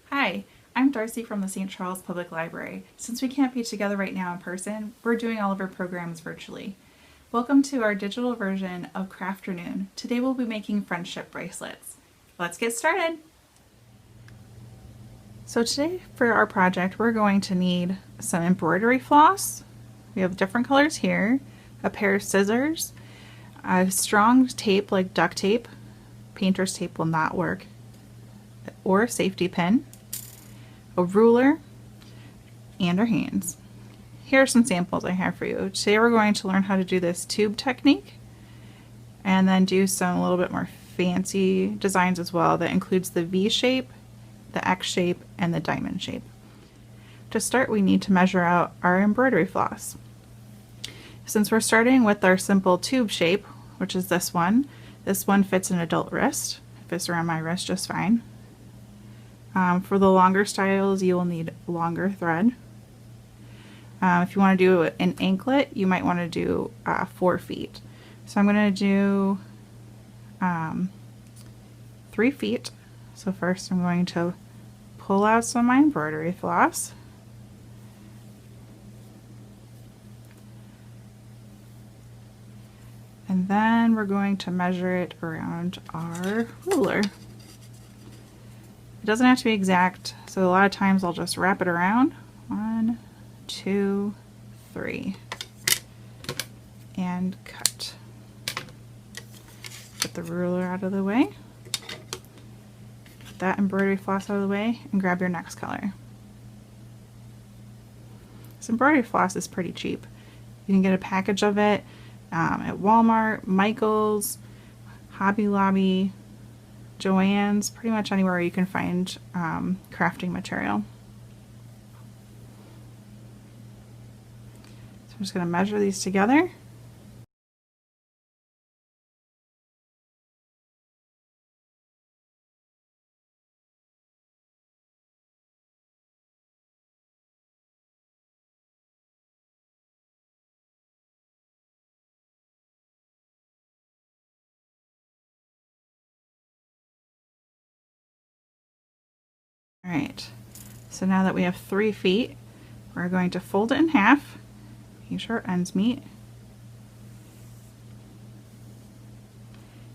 Hi, I'm Darcy from the St. Charles Public Library. Since we can't be together right now in person, we're doing all of our programs virtually. Welcome to our digital version of Crafternoon. Today we'll be making friendship bracelets. Let's get started! So today for our project we're going to need some embroidery floss. We have different colors here, a pair of scissors, a strong tape like duct tape, painter's tape will not work, or a safety pin, a ruler, and our hands. Here are some samples I have for you. Today we're going to learn how to do this tube technique and then do some a little bit more fancy designs as well that includes the V shape, the X shape, and the diamond shape. To start, we need to measure out our embroidery floss. Since we're starting with our simple tube shape, which is this one fits an adult wrist. It fits around my wrist just fine. For the longer styles, you will need longer thread. If you want to do an anklet, you might want to do 4 feet. So I'm going to do 3 feet. So first I'm going to pull out some of my embroidery floss. And then we're going to measure it around our ruler. It doesn't have to be exact, so a lot of times I'll just wrap it around. 1, 2, 3. And cut. Get the ruler out of the way. Get that embroidery floss out of the way and grab your next color. This embroidery floss is pretty cheap. You can get a package of it at Walmart, Michael's, Hobby Lobby, Joann's, pretty much anywhere you can find crafting material. So I'm just going to measure these together. Alright, so now that we have 3 feet, we're going to fold it in half, make sure our ends meet.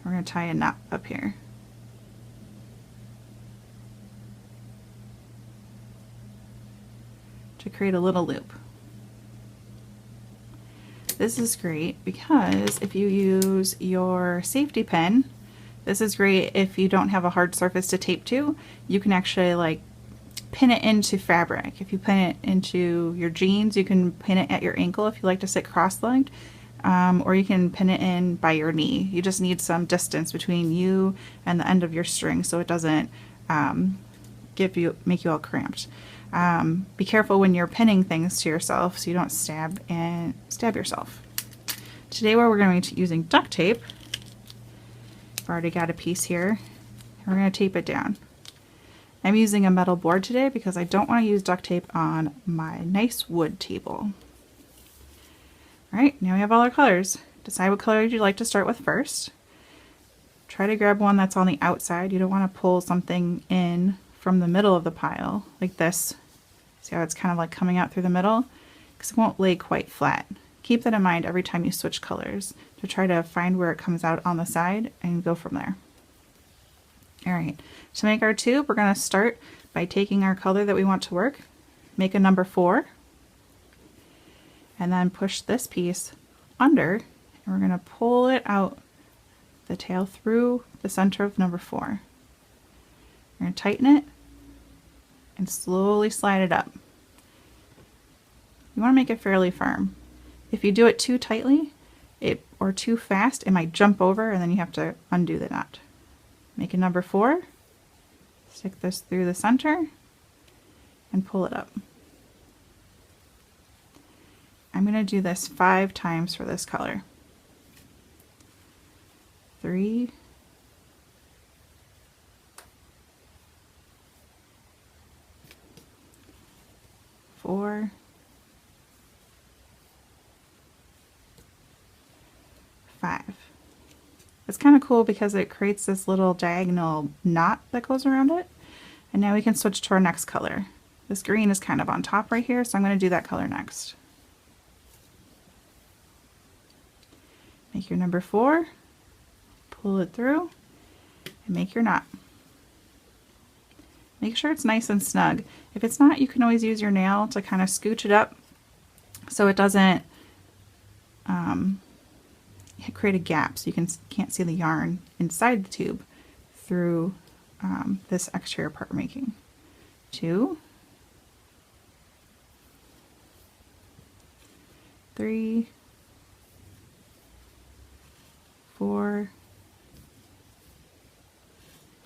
We're going to tie a knot up here. To create a little loop. This is great because if you use your safety pin, this is great if you don't have a hard surface to tape to. You can actually like pin it into fabric. If you pin it into your jeans, you can pin it at your ankle if you like to sit cross-legged, or you can pin it in by your knee. You just need some distance between you and the end of your string so it doesn't make you all cramped. Be careful when you're pinning things to yourself so you don't stab yourself. Today we're going to be using duct tape. I've already got a piece here. We're going to tape it down. I'm using a metal board today because I don't want to use duct tape on my nice wood table. Alright, now we have all our colors. Decide what color you'd like to start with first. Try to grab one that's on the outside. You don't want to pull something in from the middle of the pile, like this. See how it's kind of like coming out through the middle? Because it won't lay quite flat. Keep that in mind every time you switch colors to try to find where it comes out on the side and go from there. Alright, to make our tube, we're going to start by taking our color that we want to work, make a number 4, and then push this piece under, and we're going to pull it out the tail through the center of number 4. We're going to tighten it and slowly slide it up. You want to make it fairly firm. If you do it too tightly or too fast, it might jump over and then you have to undo the knot. Make a number 4, stick this through the center, and pull it up. I'm going to do this 5 times for this color. 3, 4, 5. It's kind of cool because it creates this little diagonal knot that goes around it. And now we can switch to our next color. This green is kind of on top right here, so I'm going to do that color next. Make your number 4, pull it through, and make your knot. Make sure it's nice and snug. If it's not, you can always use your nail to kind of scooch it up so it doesn't create a gap, so you can't see the yarn inside the tube through this exterior part we're making. 2, 3, 4,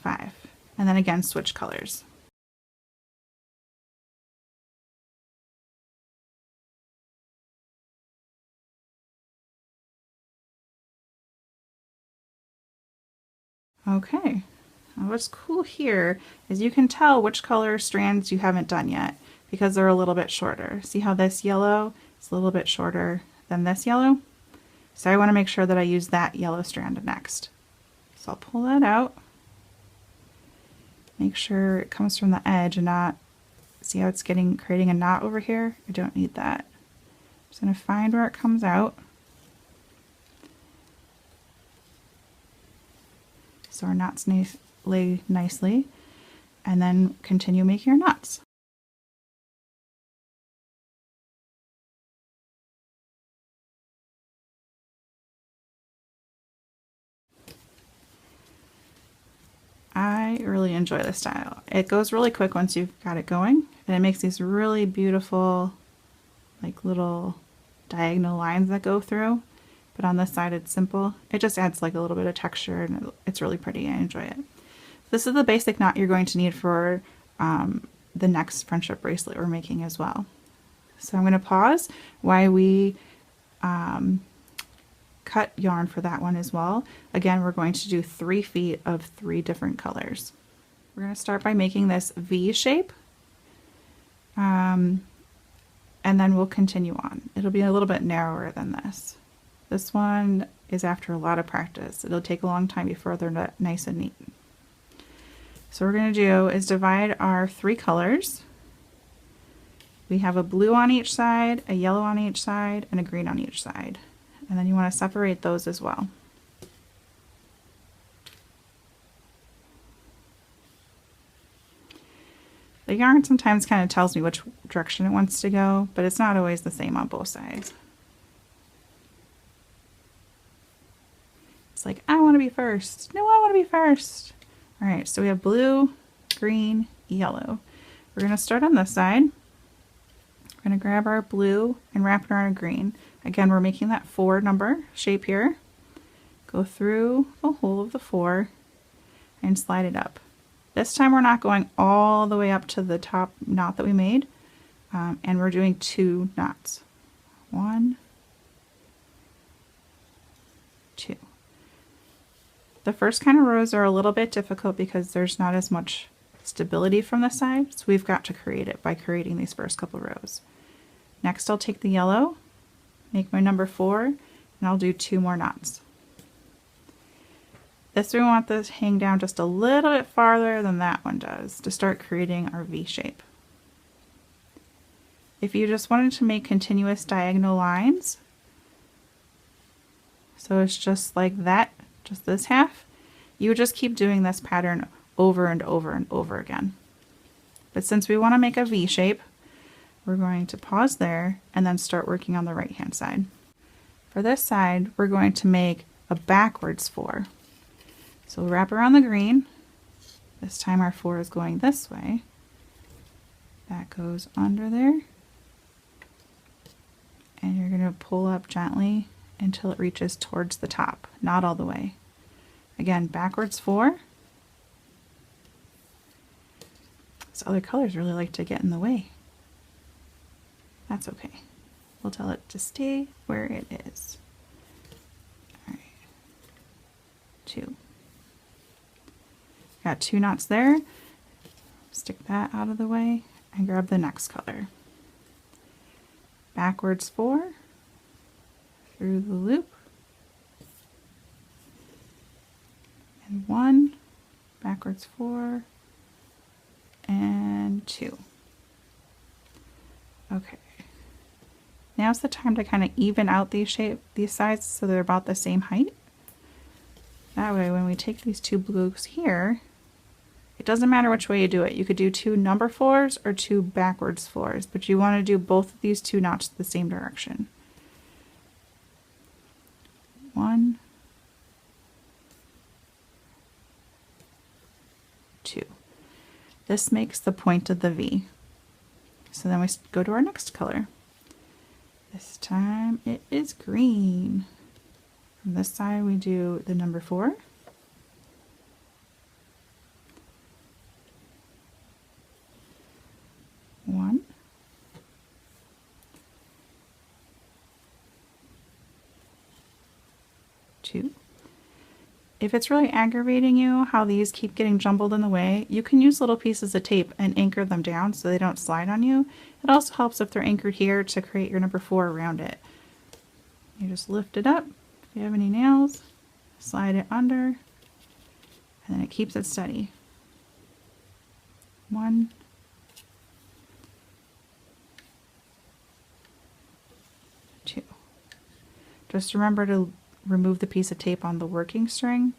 5, and then again switch colors. Okay, now what's cool here is you can tell which color strands you haven't done yet because they're a little bit shorter. See how this yellow is a little bit shorter than this yellow? So I want to make sure that I use that yellow strand next. So I'll pull that out. Make sure it comes from the edge and not, see how it's creating a knot over here? I don't need that. I'm just going to find where it comes out. So our knots lay nicely, and then continue making your knots. I really enjoy this style. It goes really quick once you've got it going, and it makes these really beautiful like little diagonal lines that go through. But on this side it's simple. It just adds like a little bit of texture and it's really pretty. I enjoy it. This is the basic knot you're going to need for the next friendship bracelet we're making as well. So I'm going to pause while we cut yarn for that one as well. Again, we're going to do 3 feet of 3 different colors. We're going to start by making this V shape. And then we'll continue on. It'll be a little bit narrower than this. This one is after a lot of practice. It'll take a long time before they're nice and neat. So what we're going to do is divide our 3 colors. We have a blue on each side, a yellow on each side, and a green on each side. And then you want to separate those as well. The yarn sometimes kind of tells me which direction it wants to go, but it's not always the same on both sides. It's like, I want to be first. No, I want to be first. All right, so we have blue, green, yellow. We're going to start on this side. We're going to grab our blue and wrap it around our green. Again, we're making that 4 number shape here. Go through the hole of the 4 and slide it up. This time we're not going all the way up to the top knot that we made, and we're doing 2 knots. 1, 2. The first kind of rows are a little bit difficult because there's not as much stability from the side, so we've got to create it by creating these first couple rows. Next I'll take the yellow, make my number 4, and I'll do 2 more knots. This we want this to hang down just a little bit farther than that one does to start creating our V shape. If you just wanted to make continuous diagonal lines, so it's just like that, just this half, you would just keep doing this pattern over and over and over again. But since we want to make a V shape, we're going to pause there and then start working on the right hand side. For this side, we're going to make a backwards 4. So we'll wrap around the green. This time our 4 is going this way. That goes under there. And you're going to pull up gently until it reaches towards the top, not all the way. Again, backwards 4. This other colors really like to get in the way. That's okay. We'll tell it to stay where it is. All right. 2. Got 2 knots there. Stick that out of the way and grab the next color. Backwards 4 through the loop, and 1, backwards 4, 2. Okay. Now's the time to kind of even out these sides so they're about the same height. That way when we take these two blues here, it doesn't matter which way you do it. You could do 2 number 4s or 2 backwards 4s, but you want to do both of these 2 knots the same direction. 1, 2. This makes the point of the V. So then we go to our next color. This time it is green. From this side we do the number 4. 1, 2. If it's really aggravating you how these keep getting jumbled in the way, you can use little pieces of tape and anchor them down so they don't slide on you. It also helps if they're anchored here to create your number 4 around it. You just lift it up. If you have any nails, slide it under, and then it keeps it steady. 1, 2. Just remember to remove the piece of tape on the working string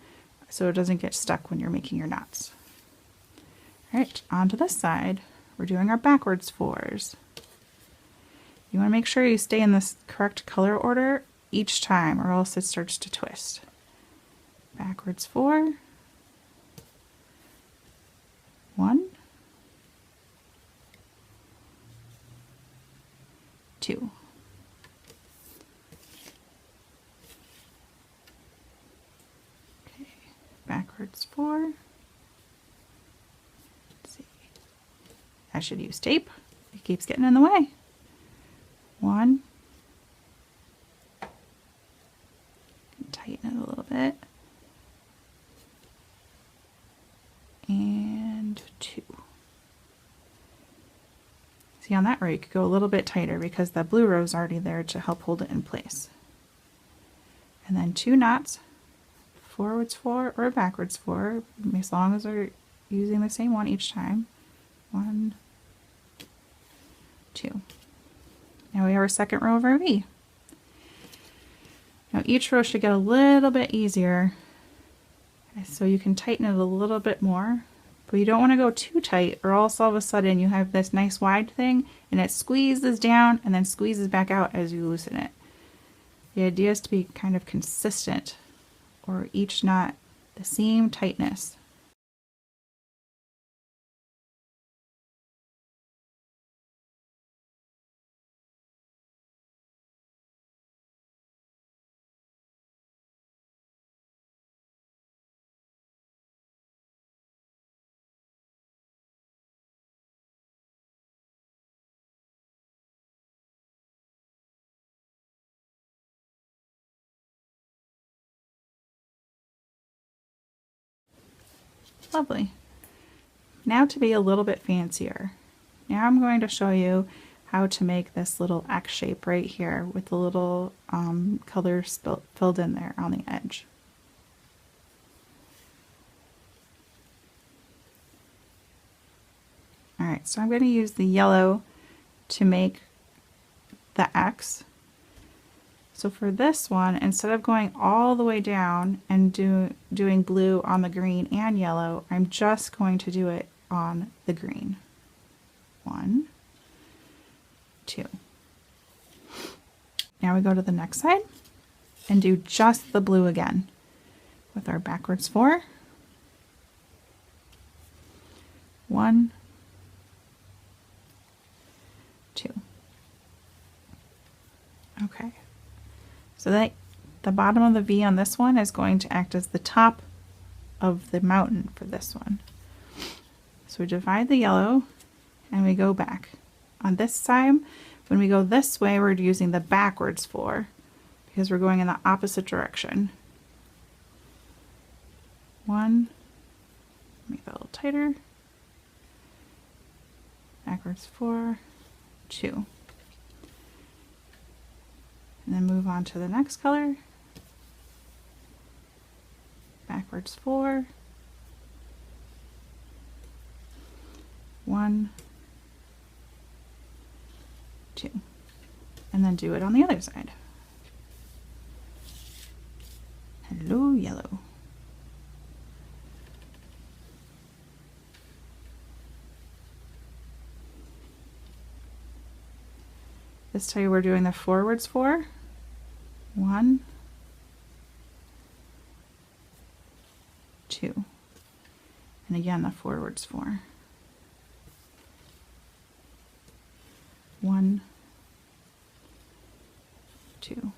so it doesn't get stuck when you're making your knots. Alright, on to this side. We're doing our backwards 4s. You want to make sure you stay in this correct color order each time or else it starts to twist. Backwards 4, 1, 2. Backwards 4. Let's see. I should use tape. It keeps getting in the way. 1. Tighten it a little bit. And 2. See, on that row you could go a little bit tighter because the blue row is already there to help hold it in place. And then 2 knots. Forwards 4 or backwards 4, as long as we're using the same one each time. 1, 2. Now we have our second row of our V. Now each row should get a little bit easier, so you can tighten it a little bit more, but you don't want to go too tight or else all of a sudden you have this nice wide thing and it squeezes down and then squeezes back out as you loosen it. The idea is to be kind of consistent, or each knot the same tightness. Lovely. Now to be a little bit fancier. Now I'm going to show you how to make this little X shape right here with the little colors filled in there on the edge. Alright, so I'm going to use the yellow to make the X. So for this one, instead of going all the way down and doing blue on the green and yellow, I'm just going to do it on the green. 1, 2. Now we go to the next side and do just the blue again with our backwards 4. 1, 2. Okay. So that the bottom of the V on this one is going to act as the top of the mountain for this one. So we divide the yellow and we go back. On this side, when we go this way, we're using the backwards 4 because we're going in the opposite direction. 1, make that a little tighter. Backwards 4, 2. And then move on to the next color. Backwards 4, 1, and then do it on the other side. Hello, yellow. This time we're doing the forwards 4. 1, 2, and again the forwards 4. 1, 2.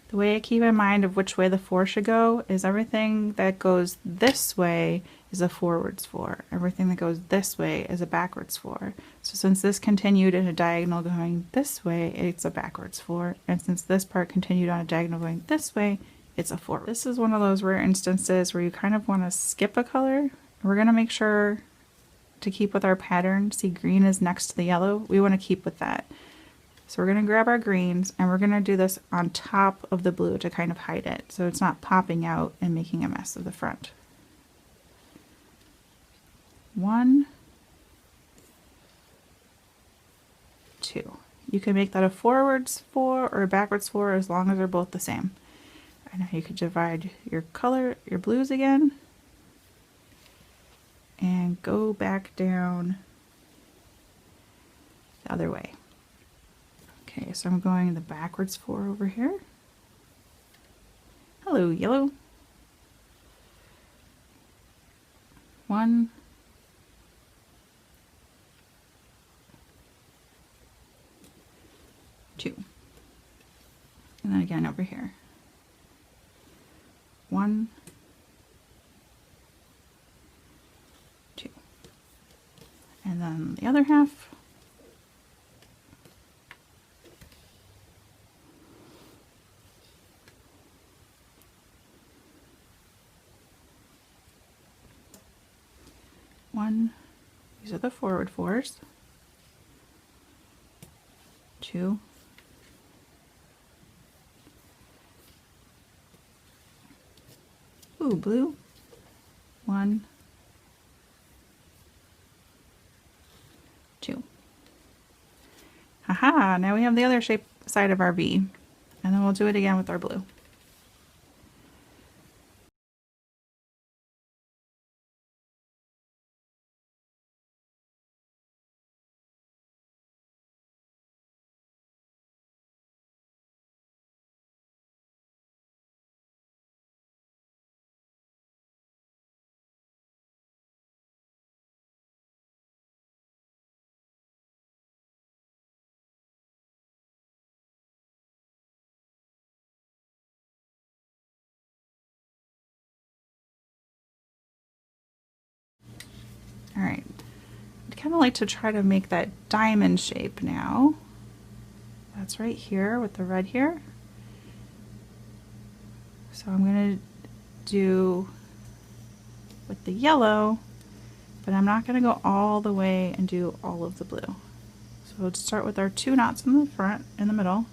The way I keep in mind of which way the 4 should go is everything that goes this way is a forwards 4. Everything that goes this way is a backwards 4. So since this continued in a diagonal going this way, it's a backwards 4. And since this part continued on a diagonal going this way, it's a forward. This is one of those rare instances where you kind of want to skip a color. We're going to make sure to keep with our pattern. See, green is next to the yellow. We want to keep with that. So we're going to grab our greens and we're going to do this on top of the blue to kind of hide it so it's not popping out and making a mess of the front. 1, 2. You can make that a forwards 4 or a backwards 4 as long as they're both the same. And now you could divide your color, your blues again, and go back down the other way. Okay, so I'm going the backwards 4 over here. Hello, yellow. 1, 2. And then again over here. 1, 2. And then the other half. 1, these are the forward 4s, 2, ooh, blue, 1, 2. Haha, now we have the other shape side of our V, and then we'll do it again with our blue. All right, I'd kind of like to try to make that diamond shape now. That's right here with the red here. So I'm going to do with the yellow, but I'm not going to go all the way and do all of the blue. So we'll start with our 2 knots in the front, in the middle.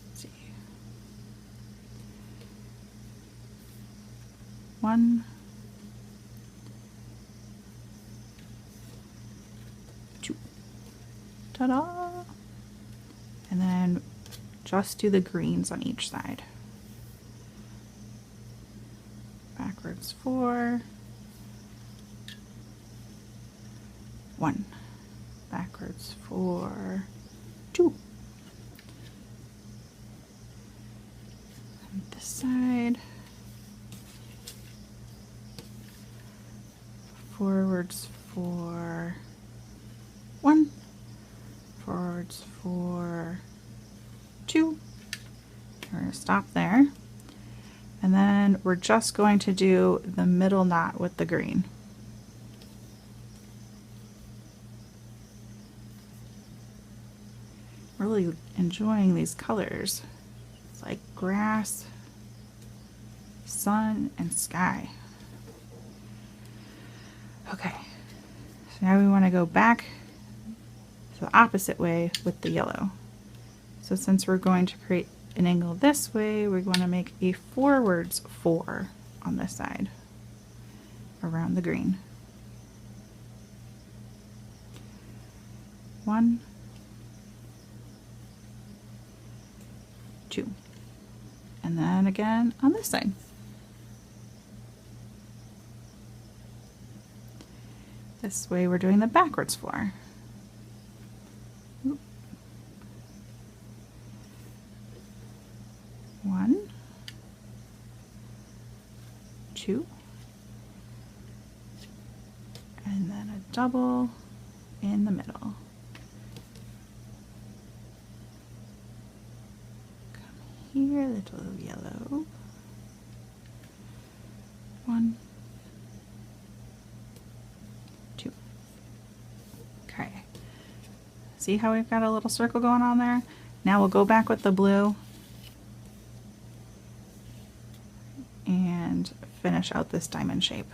Let's see. 1, 2. Ta-da! And then just do the greens on each side. Backwards 4, 1, backwards 4, 2. And this side, forwards 4, 1, forwards 4, 2. We're going to stop there. And then we're just going to do the middle knot with the green. Really enjoying these colors. It's like grass, sun, and sky. Okay, so now we want to go back to the opposite way with the yellow. So since we're going to create an angle this way, we're going to make a forwards 4 on this side around the green. 1, 2, and then again on this side. This way we're doing the backwards floor. 1, 2, and then a double in the middle. Come here, little yellow. 1, 2. Okay. See how we've got a little circle going on there? Now we'll go back with the blue and finish out this diamond shape.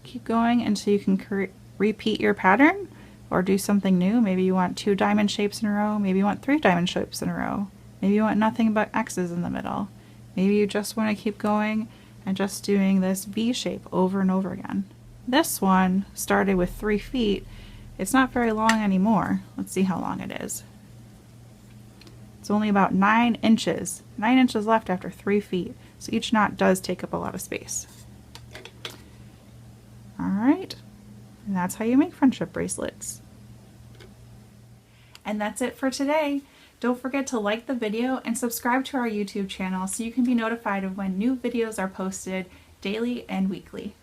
Keep going until you can repeat your pattern or do something new. Maybe you want 2 diamond shapes in a row, maybe you want 3 diamond shapes in a row, maybe you want nothing but X's in the middle. Maybe you just want to keep going and just doing this V shape over and over again. This one started with 3 feet. It's not very long anymore. Let's see how long it is. It's only about 9 inches. 9 inches left after 3 feet. So each knot does take up a lot of space. Alright, and that's how you make friendship bracelets. And that's it for today. Don't forget to like the video and subscribe to our YouTube channel so you can be notified of when new videos are posted daily and weekly.